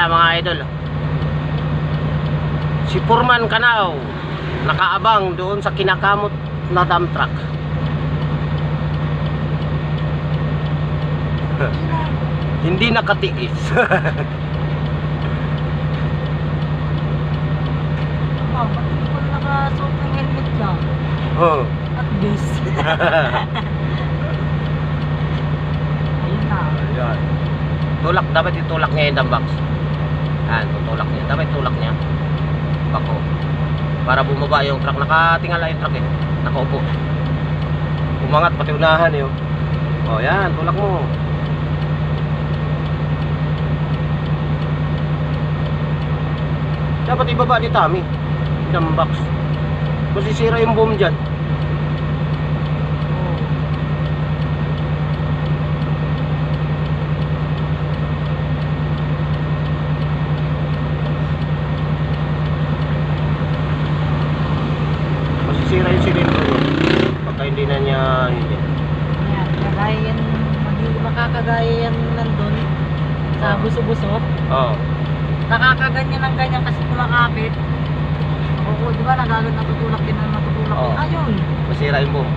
mga idol. Si Foreman Kanao nakaabang doon sa kinakamot na dump truck. Hindi nakatiis. Ba't hindi ko nakasuot ng helmet ka? Oh. At least. Ayun na. Ayan. Tulak, dapat itulak niya yung dump box. Ayan, tutulak niya. Dapat tulak niya. Bako. Para bumaba yung truck. Nakatingala yung truck eh. Nakaupo. Umangat pati unahan eh. Oh, yan. Tulak mo. Dapat ibaba ni Tommy. Dump box. Masisira yung boom dyan. Masisira yung silindro yun. Pagka hindi na niya hindi. Ayan, kagaya yan, magiging makakagaya yan nandun sa buso-buso. Oo. Nakakaganyan ng ganyan kasi kumakapit. Oo, di ba nagagan natutulak din na natutulak din. Oo. Ayun. Masira yung boom.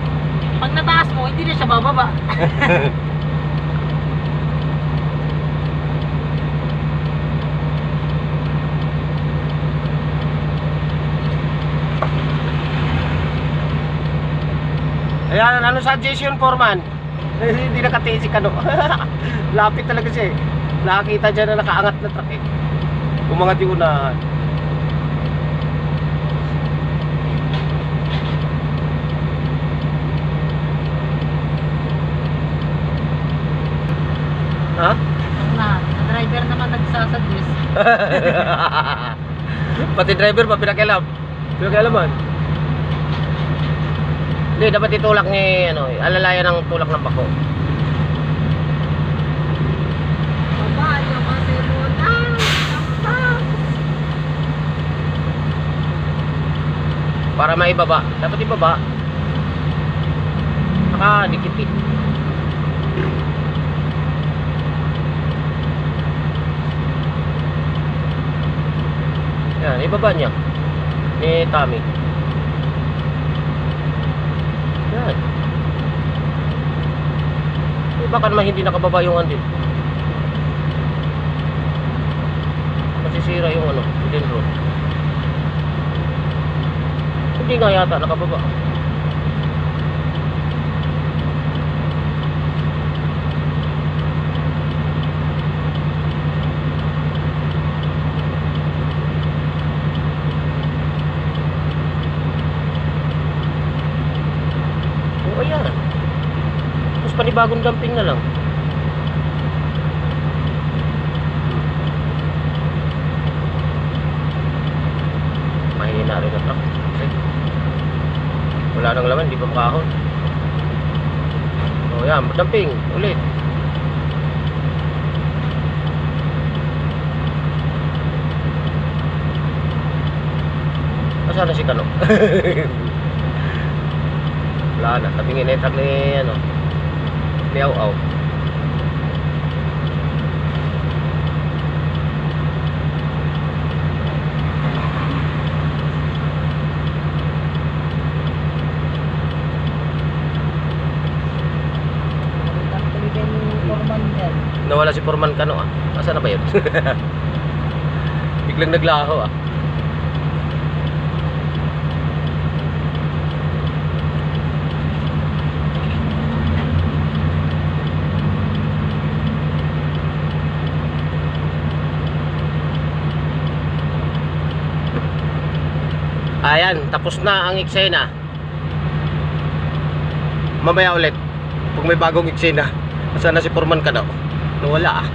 Pag nataas mo, hindi na siya bababa. Ayan, ano suggestion, Foreman? Hindi nakatiis si Kano. Lapit talaga siya eh. Nakakita dyan na nakaangat na truck eh. Umangat yung unahan. Ha? Ang driver naman nagsasuggest. Pati driver pa pinakialam. Pinakialaman. Hindi, dapat itulak ni ano, alalayan ng tulak ng bako. Babayo kasi muna. Para maibaba. Dapat ibaba. Nakadikit eh. Yan, ibaba niya ni Tommy. Yan. Baka naman hindi nakababa yung andin. Masisira yung ano, silindro. Hindi nga yata nakababa. O ayan. Tapos panibagong dumping na lang. Mahina rin ang truck. Wala nang laman, di pa makahon. O yan, dumping ulit. Nasaan na si Kano? Wala na, tabingin na yung truck ni ano, ni Aw-Aw. Nawala si Foreman Kano ah. Nasaan na ba yun? Biglang naglaho ah. Ayan, tapos na ang eksena. Mamaya ulit kung may bagong eksena. Nasaan na si Foreman Kano? Nawala ah.